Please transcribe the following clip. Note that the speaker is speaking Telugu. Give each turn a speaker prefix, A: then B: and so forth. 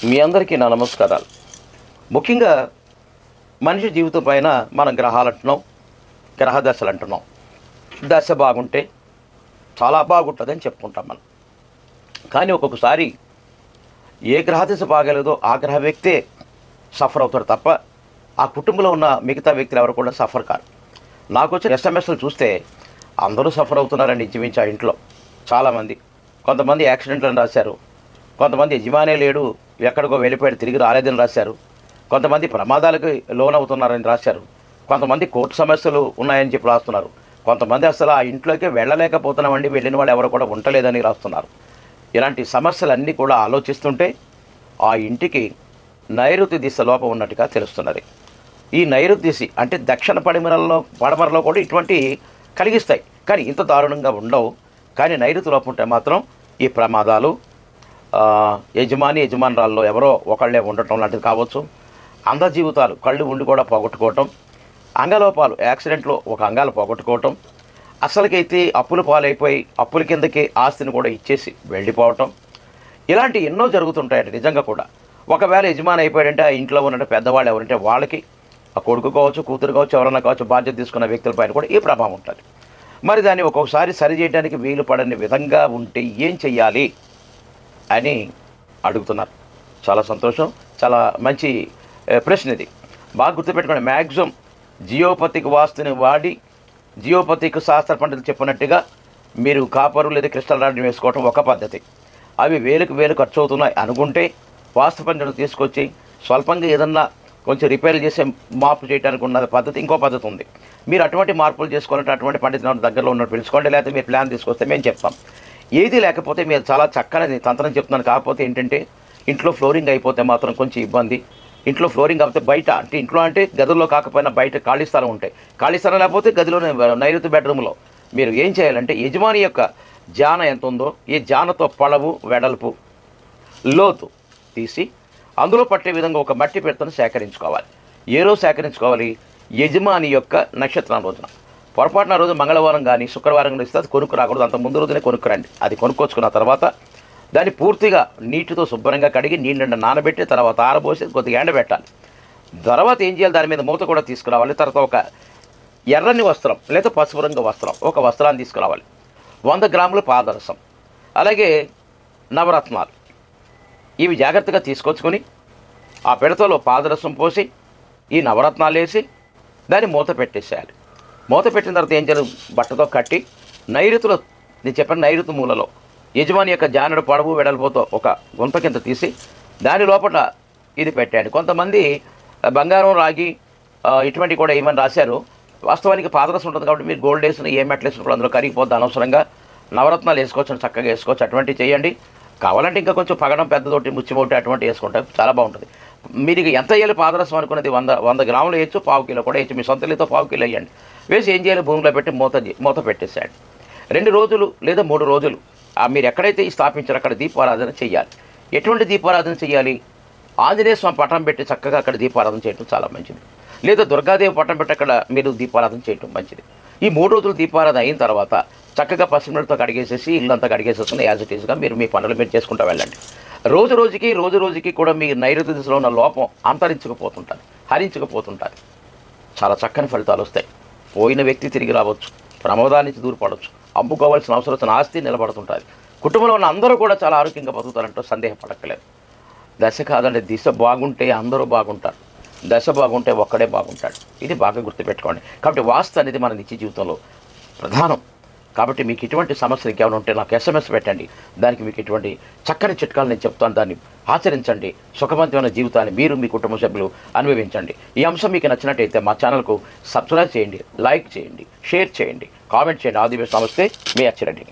A: మీ అందరికీ నా నమస్కారాలు. ముఖ్యంగా మనిషి జీవితం పైన మనం గ్రహాలు అంటున్నాం, గ్రహ దశలు అంటున్నాం. దశ బాగుంటే చాలా బాగుంటుందని చెప్పుకుంటాం మనం. కానీ ఒక్కొక్కసారి ఏ గ్రహ దశ బాగలేదో ఆ గ్రహ వ్యక్తే సఫర్ అవుతాడు తప్ప ఆ కుటుంబంలో ఉన్న మిగతా వ్యక్తులు ఎవరు కూడా సఫర్ కారు. నాకు వచ్చిన ఎస్ఎంఎస్లు చూస్తే అందరూ సఫర్ అవుతున్నారండి. ఇంచుమించు ఆ ఇంట్లో చాలామంది, కొంతమంది యాక్సిడెంట్లను రాశారు, కొంతమంది యజమానే లేడు ఎక్కడికో వెళ్ళిపోయాడు తిరిగి రాలేదని రాశారు, కొంతమంది ప్రమాదాలకు లోనవుతున్నారని రాశారు, కొంతమంది కోర్టు సమస్యలు ఉన్నాయని చెప్పి రాస్తున్నారు, కొంతమంది అసలు ఆ ఇంట్లోకి వెళ్ళలేకపోతున్నామండి, వెళ్ళిన వాళ్ళు ఎవరు కూడా ఉండలేదని రాస్తున్నారు. ఇలాంటి సమస్యలన్నీ కూడా ఆలోచిస్తుంటే ఆ ఇంటికి నైరుతి దిశ లోపం ఉన్నట్టుగా తెలుస్తున్నది. ఈ నైరుతి దిశ అంటే దక్షిణ పడమరలో కూడా ఇటువంటి కలిగిస్తాయి, కానీ ఇంత దారుణంగా ఉండవు. కానీ నైరుతి లోపం ఉంటే మాత్రం ఈ ప్రమాదాలు, యజమానురాల్లో ఎవరో ఒకళ్ళే ఉండటం లాంటిది కావచ్చు, అంధ జీవితాలు కళ్ళు ఉండి కూడా పోగొట్టుకోవటం, అంగలోపాలు యాక్సిడెంట్లో ఒక అంగాలు పోగొట్టుకోవటం, అసలుకైతే అప్పులు పాలైపోయి అప్పుల కిందకి ఆస్తిని కూడా ఇచ్చేసి వెళ్ళిపోవటం, ఇలాంటి ఎన్నో జరుగుతుంటాయండి నిజంగా కూడా. ఒకవేళ యజమాని అయిపోయాడంటే ఆ ఇంట్లో ఉన్న పెద్దవాళ్ళు ఎవరంటే వాళ్ళకి, ఆ కొడుకు కావచ్చు, కూతురు కావచ్చు, ఎవరన్నా కావచ్చు, బాధ్యత తీసుకున్న వ్యక్తులపైన కూడా ఈ ప్రభావం ఉంటుంది. మరి దాన్ని ఒక్కొక్కసారి సరి చేయడానికి వీలు పడని విధంగా ఉంటే ఏం చెయ్యాలి అని అడుగుతున్నారు. చాలా సంతోషం, చాలా మంచి ప్రశ్న ఇది. బాగా గుర్తుపెట్టుకోండి. మ్యాక్సిమం జియోపతిక్ వాస్తుని వాడి జియోపతిక్ శాస్త్ర పండితులు చెప్పినట్టుగా మీరు కాపరు లేదా క్రిస్టల్ రాడ్ని వేసుకోవటం ఒక పద్ధతి. అవి వేలు ఖర్చు అవుతున్నాయి అనుకుంటే వాస్తు పండితులు తీసుకొచ్చి స్వల్పంగా ఏదన్నా కొంచెం రిపేర్ చేసి మార్పు చేయడానికి ఉన్న పద్ధతి ఇంకో పద్ధతి ఉంది. మీరు అటువంటి మార్పులు చేసుకోవాలంటే అటువంటి పండితుల దగ్గరలో ఉన్నట్టు పిలుచుకోండి, లేకపోతే మీరు ప్లాన్ తీసుకొస్తే మేము చెప్తాం. ఏది లేకపోతే మీరు చాలా చక్కని తంత్రం చెప్తున్నాను. కాకపోతే ఏంటంటే ఇంట్లో ఫ్లోరింగ్ అయిపోతే మాత్రం కొంచెం ఇబ్బంది. ఇంట్లో ఫ్లోరింగ్ కాకపోతే బయట, అంటే ఇంట్లో అంటే గదుల్లో కాకపోయినా బయట ఖాళీ స్థలం ఉంటాయి. ఖాళీ స్థలం లేకపోతే గదిలోనే నైరుతి బెడ్రూమ్లో మీరు ఏం చేయాలంటే యజమాని యొక్క జాన ఎంత ఉందో ఈ జానతో పొడవు, వెడల్పు, లోతు తీసి అందులో పట్టే విధంగా ఒక మట్టి పెడతను సేకరించుకోవాలి. ఏ రోజు సేకరించుకోవాలి? యజమాని యొక్క నక్షత్రం రోజున. పొరపాటున రోజు మంగళవారం కానీ శుక్రవారం కానీ ఇస్తే అది కొనుక్కు రాకూడదు. అంత ముందు రోజునే కొనుక్కురండి. అది కొనుక్కొచ్చుకున్న తర్వాత దాన్ని పూర్తిగా నీటితో శుభ్రంగా కడిగి నీళ్ళ నానబెట్టి తర్వాత ఆరబోసి కొద్దిగా ఎండబెట్టాలి. తర్వాత ఏం చేయాలి? దాని మీద మూత కూడా తీసుకురావాలి. తర్వాత ఒక ఎర్రని వస్త్రం లేదా పసుపు రంగు వస్త్రం, ఒక వస్త్రాన్ని తీసుకురావాలి. 100 గ్రాముల పాదరసం, అలాగే నవరత్నాలు, ఇవి జాగ్రత్తగా తీసుకొచ్చుకొని ఆ పిడతలో పాదరసం పోసి ఈ నవరత్నాలు వేసి దాన్ని మూత పెట్టేసేయాలి. మూత పెట్టిన తర్వాత ఏం చేయాలి? బట్టతో కట్టి నైరుతిలో, నేను చెప్పిన నైరుతి మూలలో యజమాని యొక్క జానడు పొడవు వెడల్పోతో ఒక గుంత కింద తీసి దాని లోపల ఇది పెట్టండి. కొంతమంది బంగారం, రాగి ఇటువంటి కూడా ఏమని రాశారు. వాస్తవానికి పాదరసం ఉంటుంది కాబట్టి మీరు గోల్డ్ వేసిన ఏ మెటల్ వేసిన కూడా అందులో కరిగిపోద్ది. అనవసరంగా నవరత్నాలు వేసుకోవచ్చు, చక్కగా వేసుకోవచ్చు. అటువంటివి చేయండి. కావాలంటే ఇంకా కొంచెం పగడం పెద్దతోటి ముచ్చిమోటి అటువంటి వేసుకుంటే చాలా బాగుంటుంది. మీరు ఎంత వేయాలి పాదరసం అనుకున్నది 100 గ్రాములు వేయచ్చు, 1/2 కిలో కూడా వేయచ్చు. మీ సొంత లీతో 1/2 కిలో వేయండి. వేసి ఏం చేయాలి? భూమిలో పెట్టి మూత పెట్టేసేయండి. 2 రోజులు లేదా 3 రోజులు మీరు ఎక్కడైతే స్థాపించారో అక్కడ దీపారాధన చేయాలి. ఎటువంటి దీపారాధన చేయాలి? ఆంజనేయ స్వామి పటం పెట్టి చక్కగా అక్కడ దీపారాధన చేయడం చాలా మంచిది. లేదా దుర్గాదేవి పటం పెట్టి అక్కడ మీరు దీపారాధన చేయడం మంచిది. ఈ 3 రోజులు దీపారాధన అయిన తర్వాత చక్కగా పసిమిడితో కడిగేసేసి ఇల్లంతా కడిగేసేసుకుని యాజ్ ఇట్ ఈజ్గా మీరు మీ పనులు మీరు చేసుకుంటూ వెళ్ళండి. రోజు రోజుకి కూడా మీ నైరుతి దిశలో ఉన్న లోపం హరించుకుపోతుంటుంది. చాలా చక్కని ఫలితాలు వస్తాయి. పోయిన వ్యక్తి తిరిగి రావచ్చు, ప్రమాదాల నుంచి దూరపడవచ్చు, అమ్ముకోవాల్సిన అవసరం వచ్చిన ఆస్తి నిలబడుతుంటుంది. కుటుంబంలో ఉన్న అందరూ కూడా చాలా ఆరోగ్యంగా బతుకుతారంటూ సందేహపడక్కలేదు. దశ కాదండి, దిశ బాగుంటే అందరూ బాగుంటారు, దశ బాగుంటే ఒక్కడే బాగుంటాడు. ఇది బాగా గుర్తుపెట్టుకోండి. కాబట్టి వాస్తు అనేది మన నిత్య జీవితంలో ప్రధానం. కాబట్టి మీకు ఇటువంటి సమస్యలు ఇంకేమైనా ఉంటే నాకు ఎస్ఎంఎస్ పెట్టండి. దానికి మీకు ఇటువంటి చక్కని చిట్కాలు నేను చెప్తాను. దాన్ని ఆచరించండి. సుఖవంతమైన జీవితాన్ని మీరు మీ కుటుంబ సభ్యులు అనుభవించండి. ఈ అంశం మీకు నచ్చినట్టయితే మా ఛానల్కు సబ్స్క్రైబ్ చేయండి, లైక్ చేయండి, షేర్ చేయండి, కామెంట్ చేయండి. ఆది బెస్ట్. నమస్తే, మీ అచ్చిరెడ్డి.